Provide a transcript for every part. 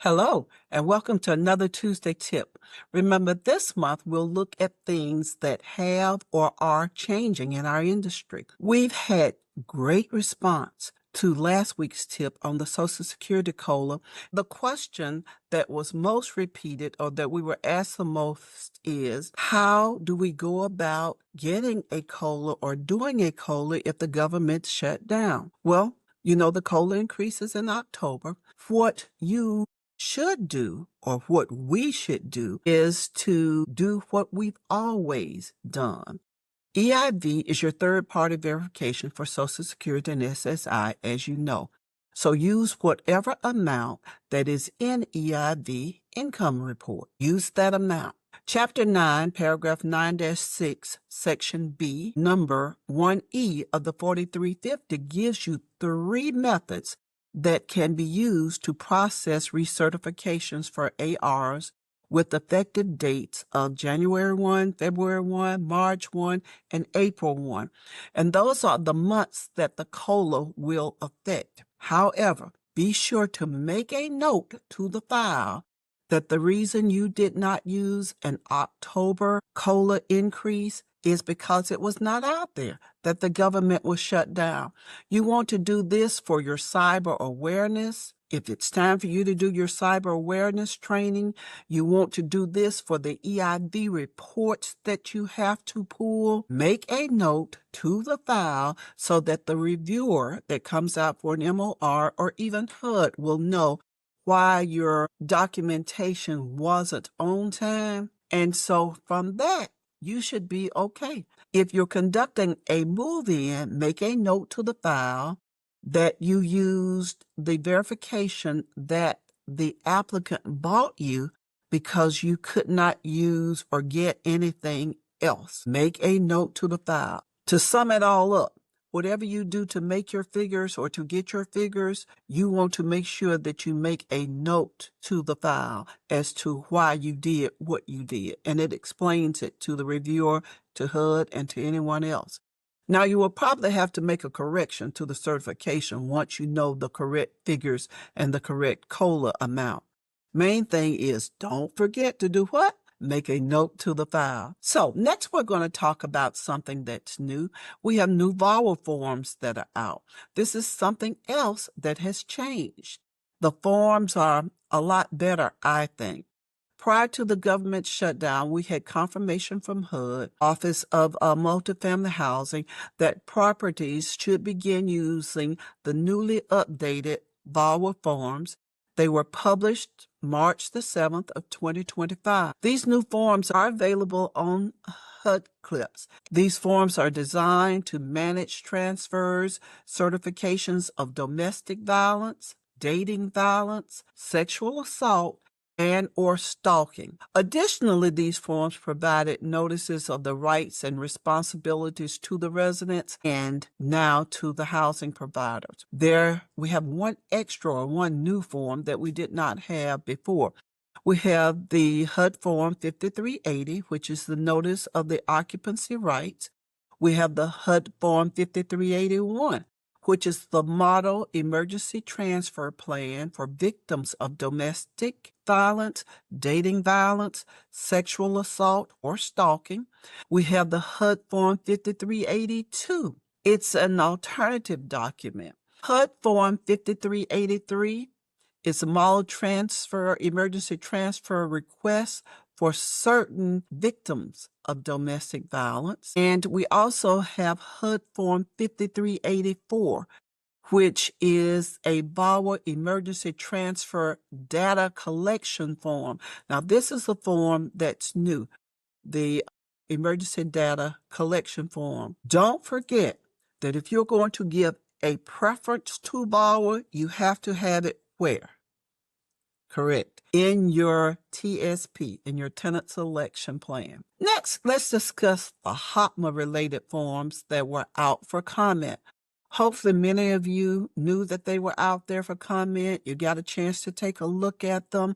Hello, and welcome to another Tuesday tip. Remember, this month we'll look at things that have or are changing in our industry. We've had great response to last week's tip on the Social Security COLA. The question that was most repeated or that we were asked the most is, how do we go about getting a COLA or doing a COLA if the government shut down? Well, you know the COLA increases in October. What you should do, or what we should do, is to do what we've always done. EIV is your third-party verification for Social Security and SSI, as you know. So use whatever amount that is in EIV income report. Use that amount. Chapter 9, paragraph 9-6, section B, number 1E of the 4350 gives you 3 methods that can be used to process recertifications for ARs with effective dates of January 1, February 1, March 1, and April 1. And those are the months that the COLA will affect. However, be sure to make a note to the file that the reason you did not use an October COLA increase is because it was not out there, that the government was shut down. You want to do this for your cyber awareness. If it's time for you to do your cyber awareness training, you want to do this for the EIV reports that you have to pull, make a note to the file so that the reviewer that comes out for an MOR or even HUD will know why your documentation wasn't on time. And so from that, you should be okay. If you're conducting a move-in, make a note to the file that you used the verification that the applicant bought you because you could not use or get anything else. Make a note to the file. To sum it all up, whatever you do to make your figures or to get your figures, you want to make sure that you make a note to the file as to why you did what you did. And it explains it to the reviewer, to HUD, and to anyone else. Now, you will probably have to make a correction to the certification once you know the correct figures and the correct COLA amount. Main thing is, don't forget to do what? Make a note to the file. So next we're going to talk about something that's new. We have new VAWA forms that are out. This is something else that has changed. The forms are a lot better, I think. Prior to the government shutdown, we had confirmation from HUD, Office of Multifamily Housing, that properties should begin using the newly updated VAWA forms. They were published March the 7th of 2025. These new forms are available on HUD Clips. These forms are designed to manage transfers, certifications of domestic violence, dating violence, sexual assault, and or stalking. Additionally, these forms provided notices of the rights and responsibilities to the residents and now to the housing providers. There we have one extra or one new form that we did not have before. We have the HUD Form 5380, which is the notice of the occupancy rights. We have the HUD Form 5381, which is the Model Emergency Transfer Plan for victims of domestic violence, dating violence, sexual assault, or stalking. We have the HUD Form 5382. It's an alternative document. HUD Form 5383 is a model transfer, emergency transfer request for certain victims of domestic violence. And we also have HUD Form 5384, which is a VAWA emergency transfer data collection form. Now, this is a form that's new, the emergency data collection form. Don't forget that if you're going to give a preference to VAWA, you have to have it where? Correct. In your TSP, in your tenant selection plan. Next, let's discuss the HOTMA-related forms that were out for comment. Hopefully, many of you knew that they were out there for comment. You got a chance to take a look at them.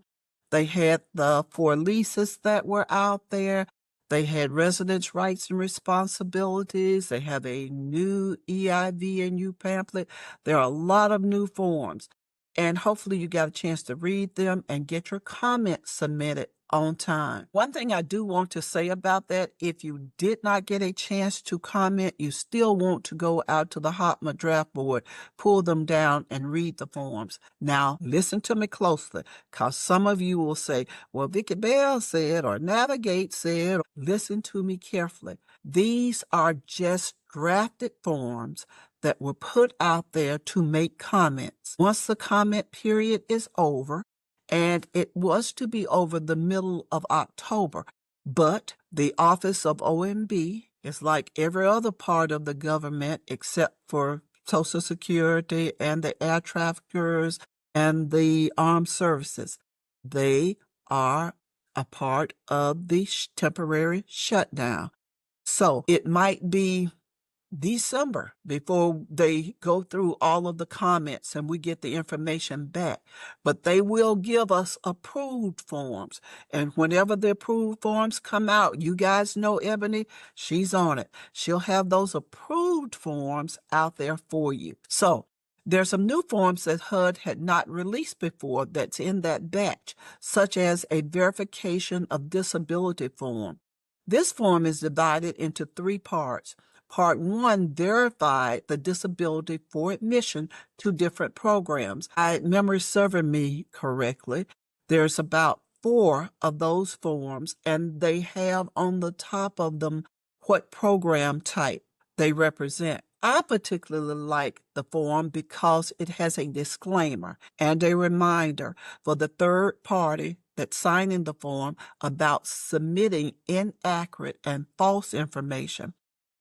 They had the 4 leases that were out there. They had residents' rights and responsibilities. They have a new EIVNU pamphlet. There are a lot of new forms. And hopefully you got a chance to read them and get your comments submitted on time. One thing I do want to say about that, if you did not get a chance to comment, you still want to go out to the HOTMA draft board, pull them down, and read the forms. Now, listen to me closely, because some of you will say, well, Vicki Bell said, or Navigate said. Listen to me carefully. These are just drafted forms that were put out there to make comments. Once the comment period is over, and it was to be over the middle of October, but the Office of OMB is like every other part of the government except for Social Security and the air traffickers and the armed services. They are a part of the temporary shutdown. So it might be December before they go through all of the comments and we get the information back. But they will give us approved forms. And whenever the approved forms come out, you guys know Ebony, she's on it. She'll have those approved forms out there for you. So there's some new forms that HUD had not released before that's in that batch, such as a verification of disability form. This form is divided into 3 parts. Part 1 verified the disability for admission to different programs. Memory serving me correctly, there's about 4 of those forms, and they have on the top of them what program type they represent. I particularly like the form because it has a disclaimer and a reminder for the third party that's signing the form about submitting inaccurate and false information.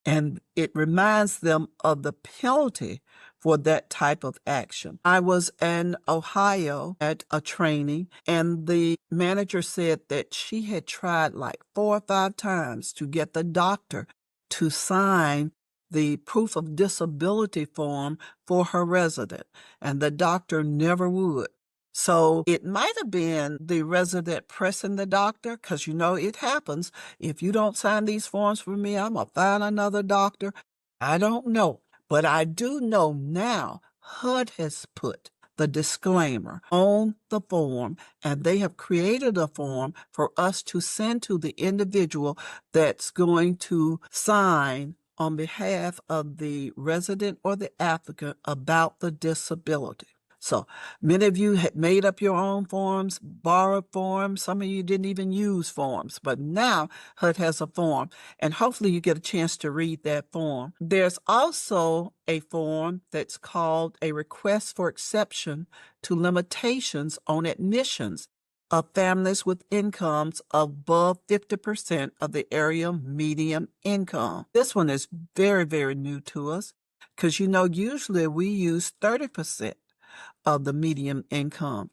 And it reminds them of the penalty for that type of action. I was in Ohio at a training, and the manager said that she had tried like 4 or 5 times to get the doctor to sign the proof of disability form for her resident, and the doctor never would. So it might have been the resident pressing the doctor, because it happens. If you don't sign these forms for me, I'm going to find another doctor. I don't know. But I do know now HUD has put the disclaimer on the form, and they have created a form for us to send to the individual that's going to sign on behalf of the resident or the applicant about the disability. So many of you had made up your own forms, borrowed forms. Some of you didn't even use forms, but now HUD has a form, and hopefully you get a chance to read that form. There's also a form that's called a request for exception to limitations on admissions of families with incomes above 50% of the area median income. This one is very, very new to us because, usually we use 30% of the median income.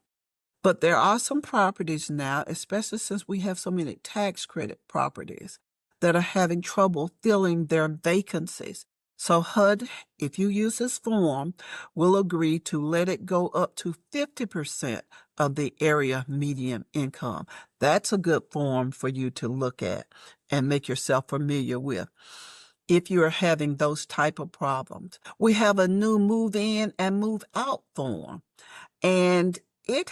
But there are some properties now, especially since we have so many tax credit properties, that are having trouble filling their vacancies. So HUD, if you use this form, will agree to let it go up to 50% of the area median income. That's a good form for you to look at and make yourself familiar with if you're having those type of problems. We have a new move in and move out form, and it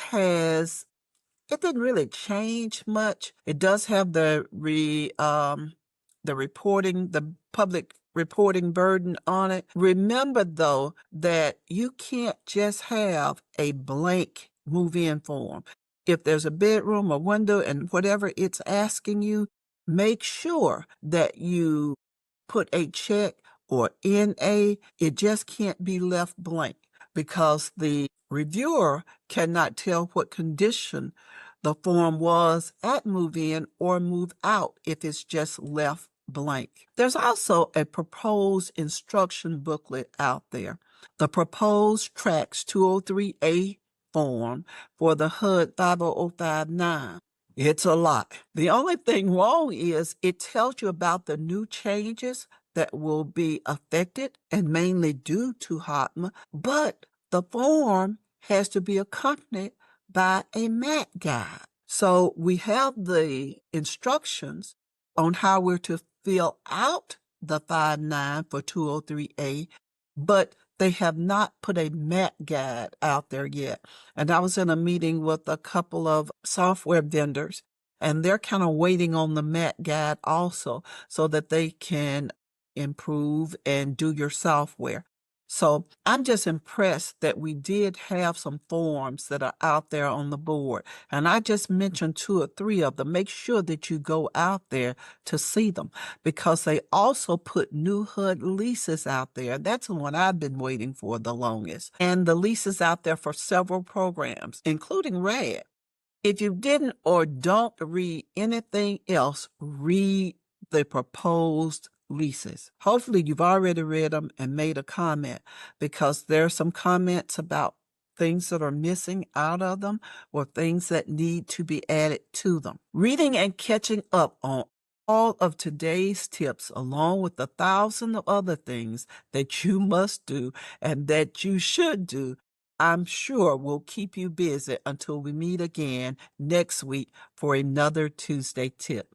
didn't really change much. It does have the reporting, the public reporting burden on it. Remember though that you can't just have a blank move-in form. If there's a bedroom or window and whatever it's asking you, make sure that you put a check or NA. It just can't be left blank, because the reviewer cannot tell what condition the form was at move-in or move out if it's just left blank. There's also a proposed instruction booklet out there. The proposed Tracks 203A form for the HUD 50059. It's a lot. The only thing wrong is it tells you about the new changes that will be affected and mainly due to HOTMA, but the form has to be accompanied by a MAC guide. So we have the instructions, on how we're to fill out the 5.9 for 203A, but they have not put a MAT guide out there yet. And I was in a meeting with a couple of software vendors, and they're kind of waiting on the MAT guide also so that they can improve and do your software. So I'm just impressed that we did have some forms that are out there on the board. And I just mentioned 2 or 3 of them. Make sure that you go out there to see them, because they also put new HUD leases out there. That's the one I've been waiting for the longest. And the leases out there for several programs, including RAD. If you didn't or don't read anything else, read the proposed leases. Hopefully you've already read them and made a comment, because there are some comments about things that are missing out of them or things that need to be added to them. Reading and catching up on all of today's tips, along with 1,000 of other things that you must do and that you should do, I'm sure will keep you busy until we meet again next week for another Tuesday tip.